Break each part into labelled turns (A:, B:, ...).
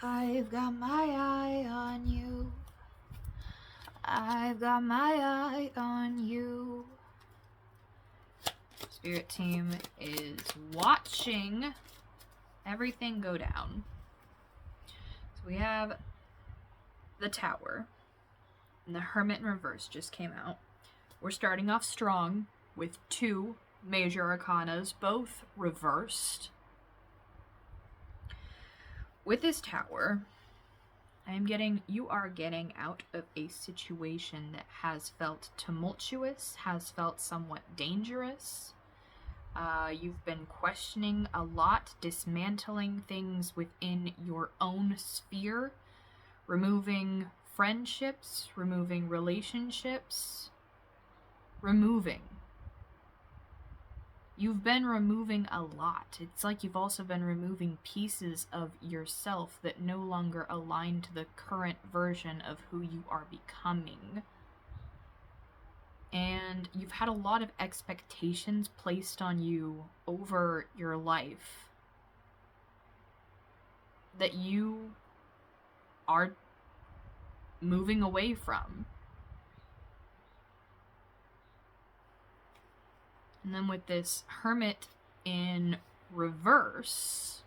A: I've got my eye on you. I've got my eye on you. Spirit team is watching everything go down. So we have the Tower, and the Hermit in reverse just came out. We're starting off strong with 2 major arcanas, both reversed. With this Tower, you are getting out of a situation that has felt tumultuous, has felt somewhat dangerous. You've been questioning a lot, dismantling things within your own sphere, removing friendships, removing relationships, You've been removing a lot. It's like you've also been removing pieces of yourself that no longer align to the current version of who you are becoming. And you've had a lot of expectations placed on you over your life that you are moving away from. And then with this Hermit in reverse,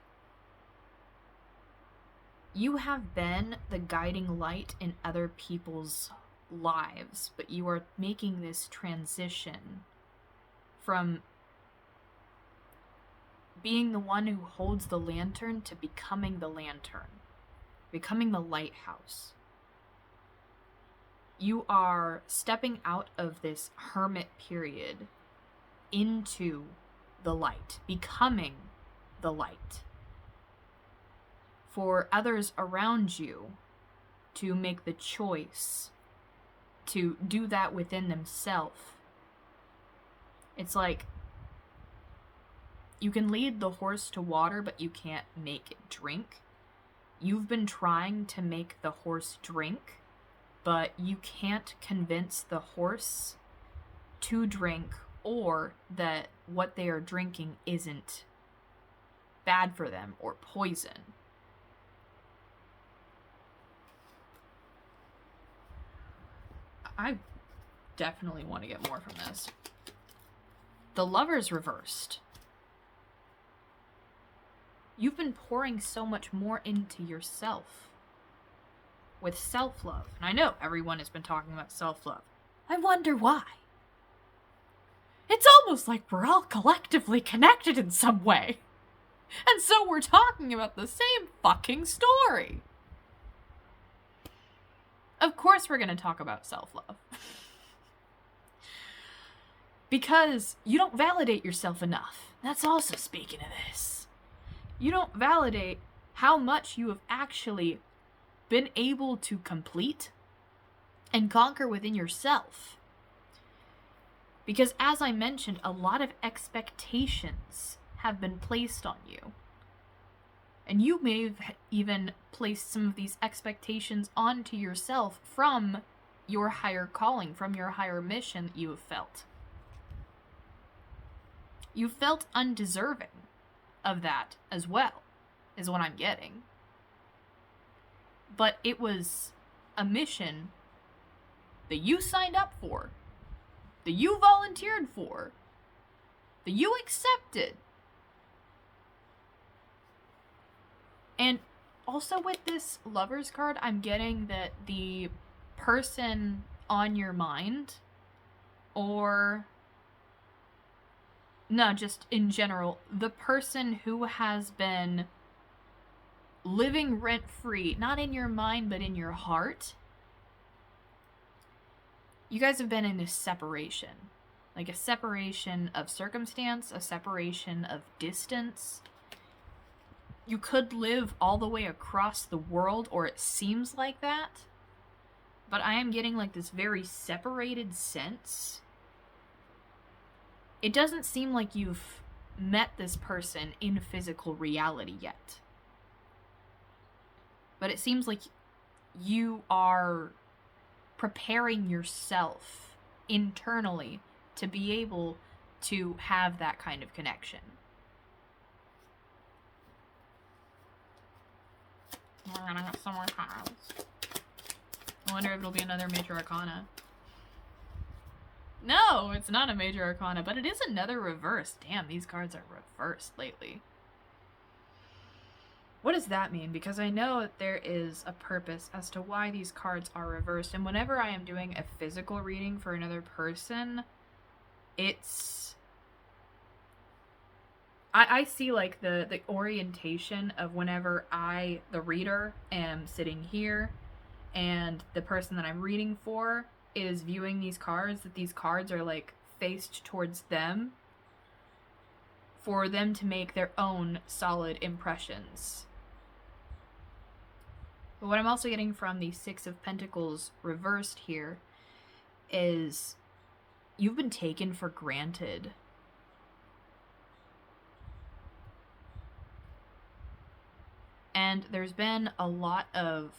A: you have been the guiding light in other people's lives, but you are making this transition from being the one who holds the lantern to becoming the lantern, becoming the lighthouse. You are stepping out of this hermit period into the light, becoming the light. For others around you to make the choice to do that within themselves. It's like you can lead the horse to water, but you can't make it drink. You've been trying to make the horse drink, but you can't convince the horse to drink, or that what they are drinking isn't bad for them or poison. I definitely want to get more from this. The Lover's reversed. You've been pouring so much more into yourself with self-love. And I know everyone has been talking about self-love. I wonder why. It's almost like we're all collectively connected in some way. And so we're talking about the same fucking story. Of course we're going to talk about self-love. Because you don't validate yourself enough. That's also speaking of this. You don't validate how much you have actually been able to complete and conquer within yourself. Because as I mentioned, a lot of expectations have been placed on you. And you may have even placed some of these expectations onto yourself from your higher calling, from your higher mission that you have felt. You felt undeserving of that as well, is what I'm getting. But it was a mission that you signed up for, that you volunteered for, that you accepted. And also with this Lover's card, I'm getting that the person on your mind, or no, just in general, the person who has been living rent-free, not in your mind, but in your heart, you guys have been in a separation. Like a separation of circumstance, a separation of distance. You could live all the way across the world, or it seems like that. But I am getting like this very separated sense. It doesn't seem like you've met this person in physical reality yet. But it seems like you are preparing yourself internally to be able to have that kind of connection. gonna have some more cards. I wonder if it'll be another Major Arcana. No, it's not a Major Arcana, but it is another reverse. Damn, these cards are reversed lately. What does that mean? Because I know that there is a purpose as to why these cards are reversed. And whenever I am doing a physical reading for another person, it's... I see like the orientation of whenever I, the reader, am sitting here and the person that I'm reading for is viewing these cards, that these cards are like faced towards them for them to make their own solid impressions. But what I'm also getting from the Six of Pentacles reversed here is you've been taken for granted. And there's been a lot of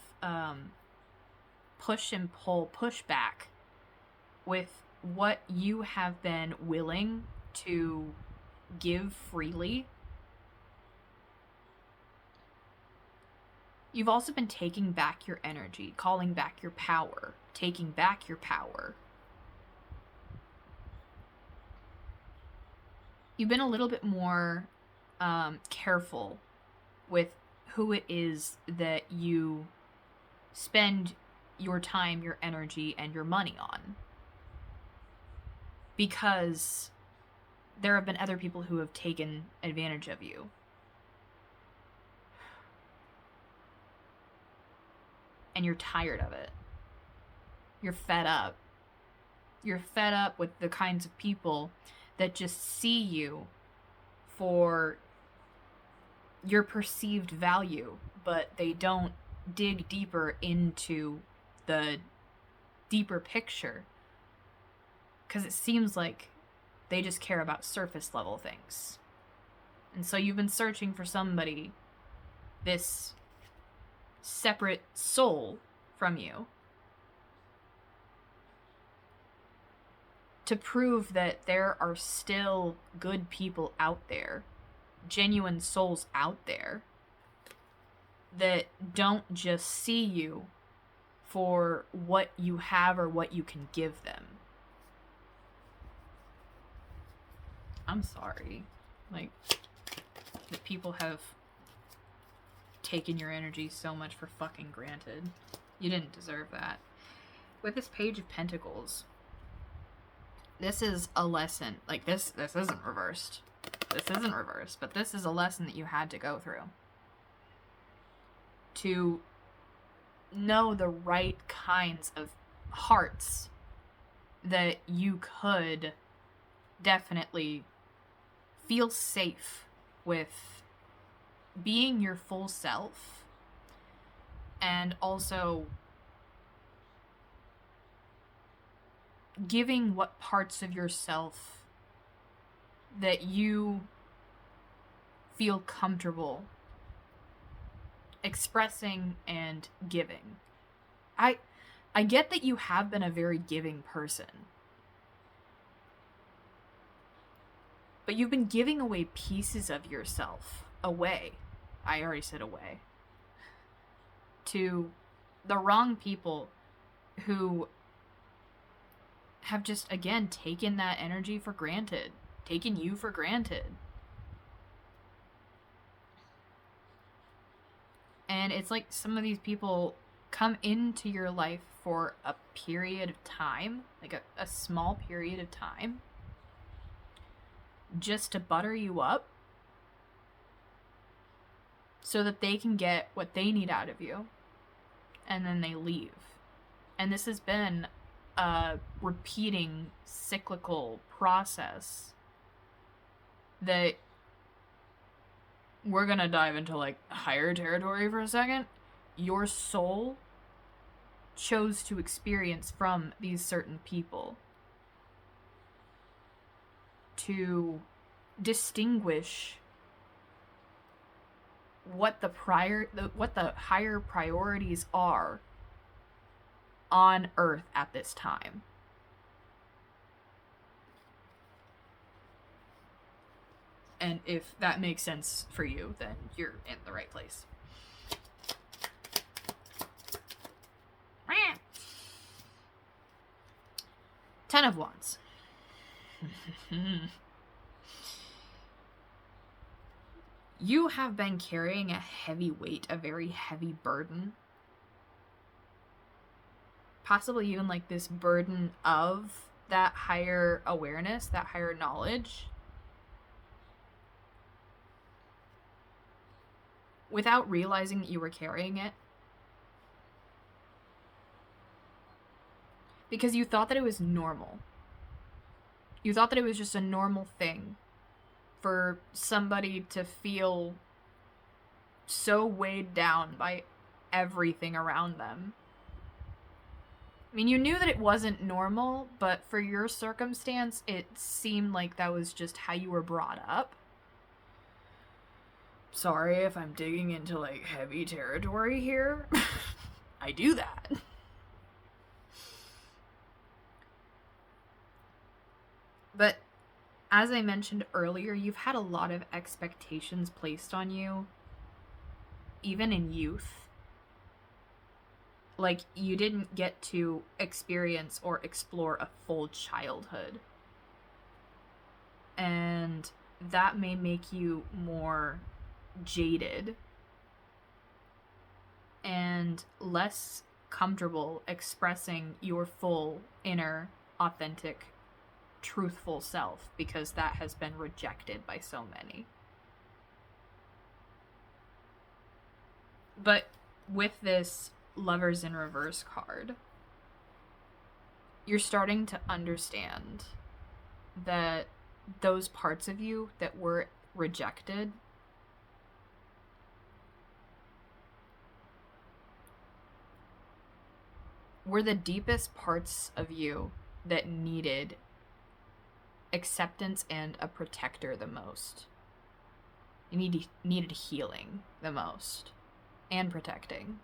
A: push and pull, pushback with what you have been willing to give freely. You've also been taking back your energy, calling back your power, taking back your power. You've been a little bit more careful with who it is that you spend your time, your energy, and your money on. Because there have been other people who have taken advantage of you. And you're tired of it. You're fed up. You're fed up with the kinds of people that just see you for your perceived value, but they don't dig deeper into the deeper picture. Because it seems like they just care about surface level things. And so you've been searching for somebody, this separate soul from you, to prove that there are still good people out there, genuine souls out there, that don't just see you for what you have or what you can give them. I'm sorry. Like, that people have taken your energy so much for fucking granted. You didn't deserve that. With this Page of Pentacles, this is a lesson. Like, this isn't reversed. This isn't reversed, but this is a lesson that you had to go through. To know the right kinds of hearts that you could definitely feel safe with being your full self, and also giving what parts of yourself that you feel comfortable expressing and giving. I get that you have been a very giving person, but you've been giving away pieces of yourself away. I already said away. To the wrong people who have just, again, taken that energy for granted. Taken you for granted. And it's like some of these people come into your life for a period of time, like a small period of time, just to butter you up so that they can get what they need out of you, and then they leave. And this has been a repeating cyclical process that we're gonna dive into like higher territory for a second. Your soul chose to experience from these certain people to distinguish what the higher priorities are on Earth at this time. And if that makes sense for you, then you're in the right place. Ten of Wands. You have been carrying a heavy weight, a very heavy burden. Possibly even like this burden of that higher awareness, that higher knowledge. Without realizing that you were carrying it. Because you thought that it was normal. You thought that it was just a normal thing for somebody to feel so weighed down by everything around them. I mean, you knew that it wasn't normal, but for your circumstance, it seemed like that was just how you were brought up. Sorry if I'm digging into, like, heavy territory here. I do that. But as I mentioned earlier, you've had a lot of expectations placed on you, even in youth. Like, you didn't get to experience or explore a full childhood. And that may make you more jaded and less comfortable expressing your full, inner, authentic, truthful self, because that has been rejected by so many. But with this Lovers in Reverse card, you're starting to understand that those parts of you that were rejected were the deepest parts of you that needed acceptance and a protector the most. You needed healing the most. And protecting.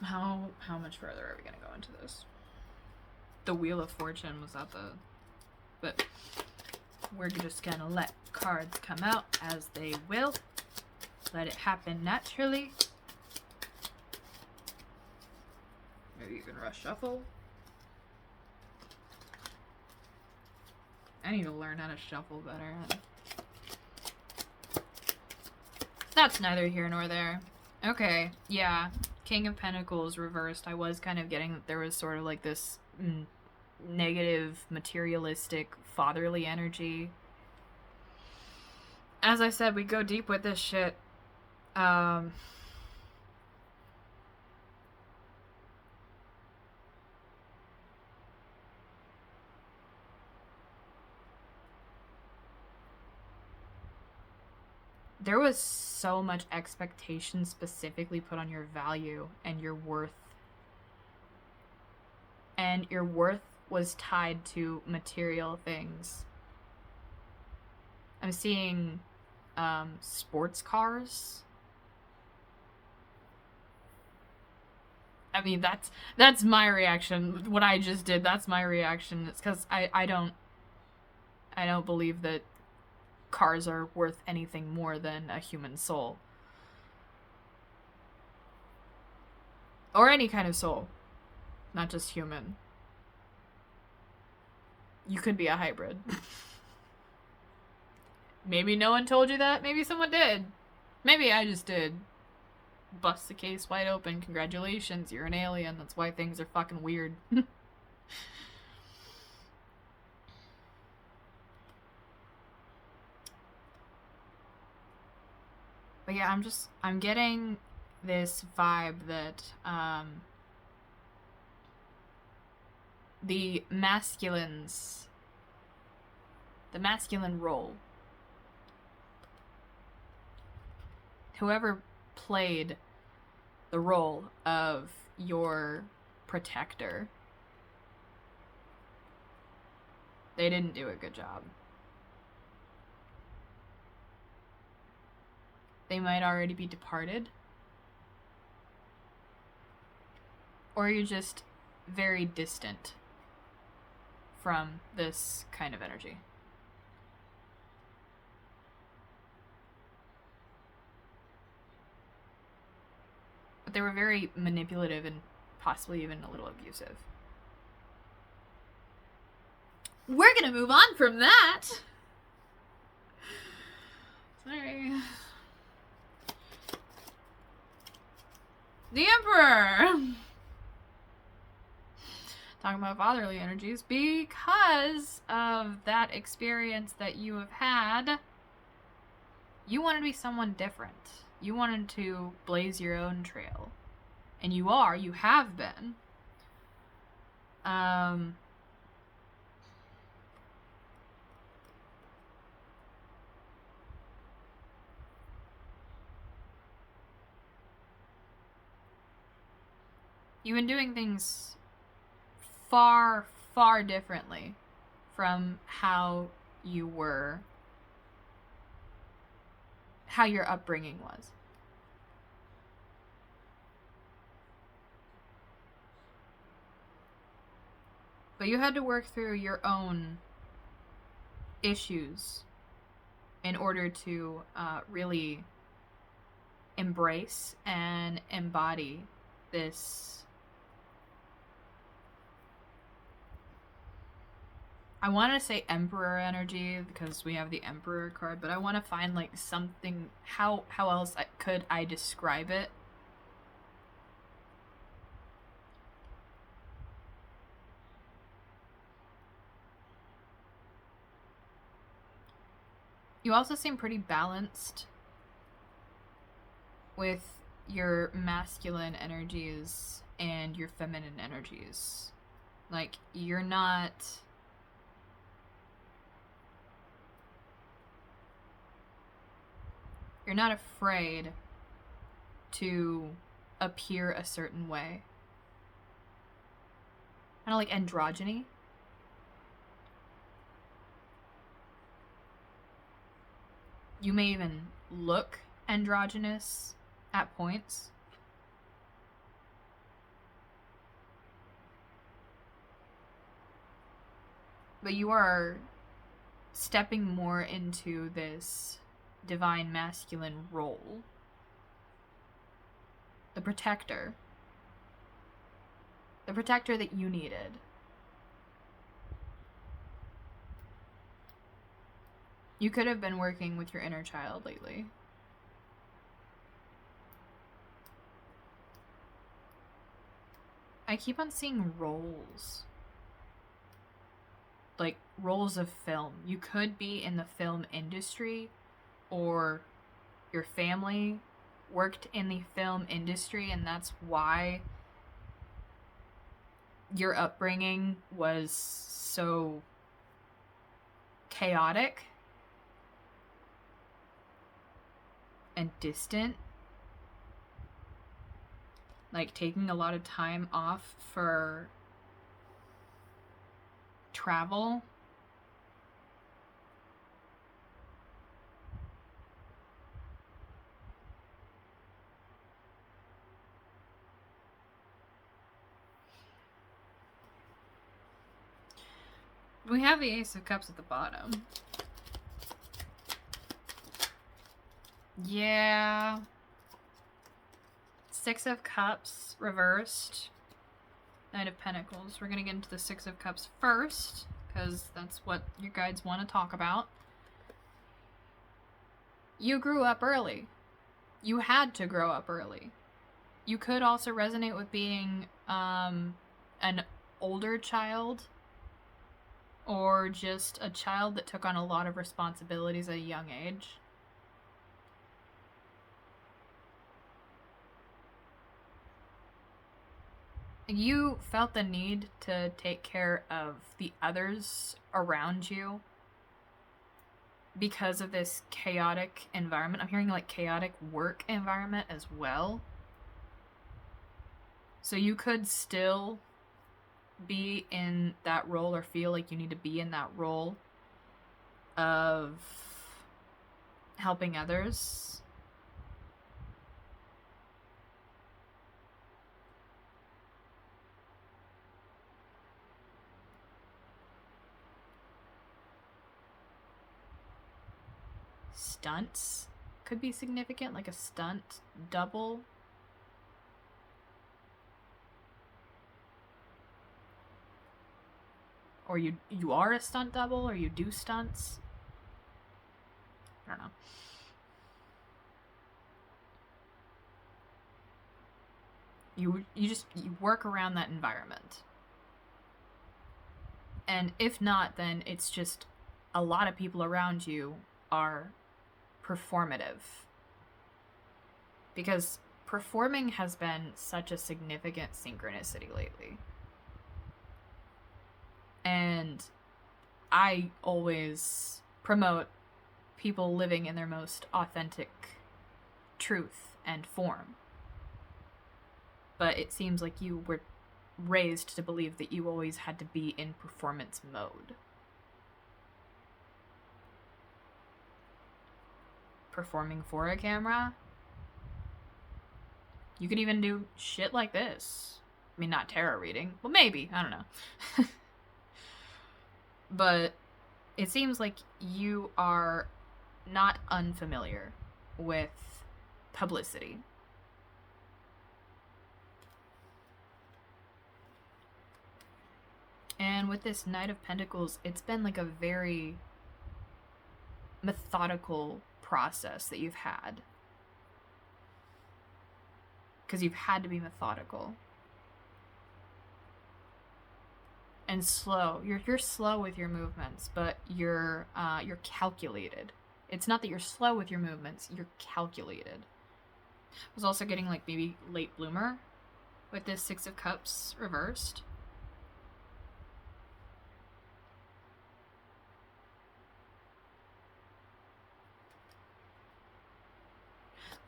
A: How much further are we gonna go into this? The Wheel of Fortune was at the... But we're just gonna let cards come out as they will. Let it happen naturally. Maybe you can rush shuffle. I need to learn how to shuffle better. That's neither here nor there. Okay, yeah. King of Pentacles reversed. I was kind of getting that there was sort of like this negative, materialistic, fatherly energy. As I said, we go deep with this shit. There was so much expectation specifically put on your value and your worth. And your worth was tied to material things. I'm seeing sports cars. I mean, that's my reaction. What I just did, that's my reaction. It's because I don't believe that cars are worth anything more than a human soul. Or any kind of soul. Not just human. You could be a hybrid. Maybe no one told you that. Maybe someone did. Maybe I just did. Bust the case wide open. Congratulations, you're an alien. That's why things are fucking weird. But yeah, I'm getting this vibe that the masculine role, whoever played the role of your protector, they didn't do a good job. They might already be departed. Or you're just very distant from this kind of energy. But they were very manipulative and possibly even a little abusive. We're gonna move on from that. Sorry. The Emperor! Talking about fatherly energies. Because of that experience that you have had, you wanted to be someone different. You wanted to blaze your own trail. And you are. You have been. You've been doing things far, far differently from how you were, how your upbringing was. But you had to work through your own issues in order to really embrace and embody this. I want to say Emperor energy because we have the Emperor card, but I want to find like something. How else could I describe it? You also seem pretty balanced with your masculine energies and your feminine energies. Like, you're not afraid to appear a certain way. Kind of like androgyny. You may even look androgynous at points. But you are stepping more into this divine masculine role. The protector. The protector that you needed. You could have been working with your inner child lately. I keep on seeing roles. Like, roles of film. You could be in the film industry, or your family worked in the film industry, and that's why your upbringing was so chaotic and distant. Like, taking a lot of time off for travel. We have the Ace of Cups at the bottom. Yeah. Six of Cups reversed. Knight of Pentacles. We're going to get into the Six of Cups first, because that's what your guides want to talk about. You grew up early. You had to grow up early. You could also resonate with being an older child, or just a child that took on a lot of responsibilities at a young age. You felt the need to take care of the others around you because of this chaotic environment. I'm hearing like chaotic work environment as well. So you could still be in that role, or feel like you need to be in that role of helping others. Stunts could be significant, like a stunt double. or you are a stunt double, or you do stunts. I don't know. You work around that environment. And if not, then it's just a lot of people around you are performative. Because performing has been such a significant synchronicity lately. And I always promote people living in their most authentic truth and form. But it seems like you were raised to believe that you always had to be in performance mode. Performing for a camera? You could even do shit like this. I mean, not tarot reading. Well, maybe. I don't know. But it seems like you are not unfamiliar with publicity. And with this Knight of Pentacles, it's been like a very methodical process that you've had. Because you've had to be methodical. And slow. You're slow with your movements, but you're calculated. It's not that you're slow with your movements, you're calculated. I was also getting like maybe late bloomer with this Six of Cups reversed.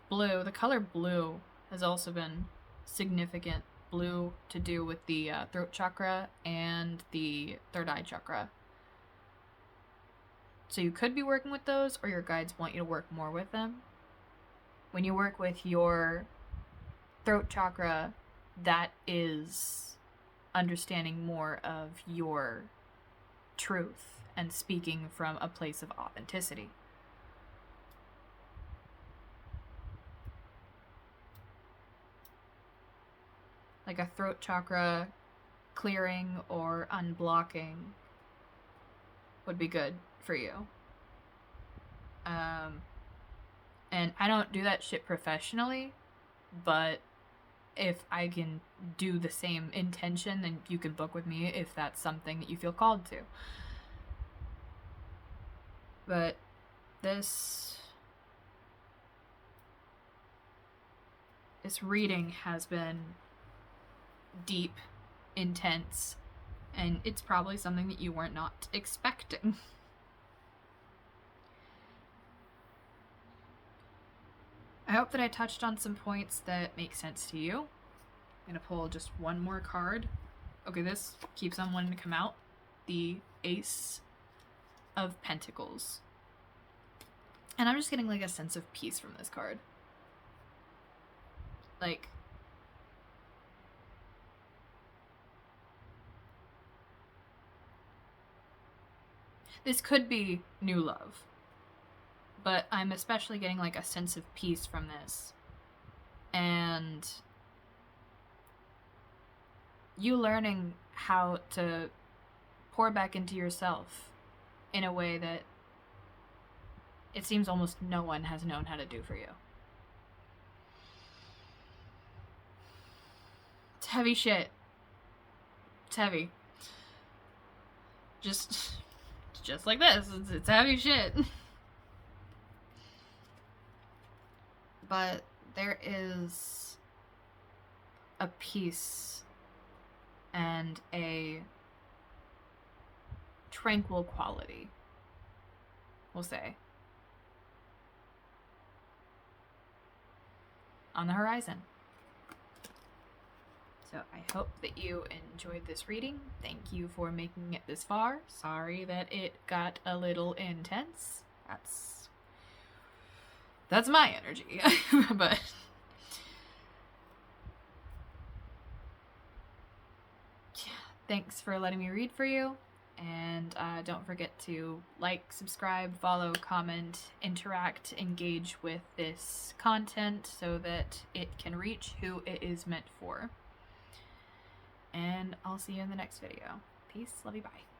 A: Blue, the color blue has also been significant. Blue to do with the throat chakra and the third eye chakra. So you could be working with those, or your guides want you to work more with them. When you work with your throat chakra, that is understanding more of your truth and speaking from a place of authenticity. Like a throat chakra clearing or unblocking would be good for you. And I don't do that shit professionally, but if I can do the same intention, then you can book with me if that's something that you feel called to. But this reading has been deep, intense, and it's probably something that you were not expecting. I hope that I touched on some points that make sense to you. I'm gonna pull just one more card. Okay, this keeps on wanting to come out. The Ace of Pentacles. And I'm just getting like a sense of peace from this card. Like, this could be new love, but I'm especially getting like a sense of peace from this. And you learning how to pour back into yourself in a way that it seems almost no one has known how to do for you. It's heavy shit. It's heavy. Just like this. It's heavy shit. But there is a peace and a tranquil quality, we'll say, on the horizon. So I hope that you enjoyed this reading. Thank you for making it this far. Sorry that it got a little intense. That's my energy. But yeah, thanks for letting me read for you. And don't forget to like, subscribe, follow, comment, interact, engage with this content so that it can reach who it is meant for. And I'll see you in the next video. Peace, love you, bye.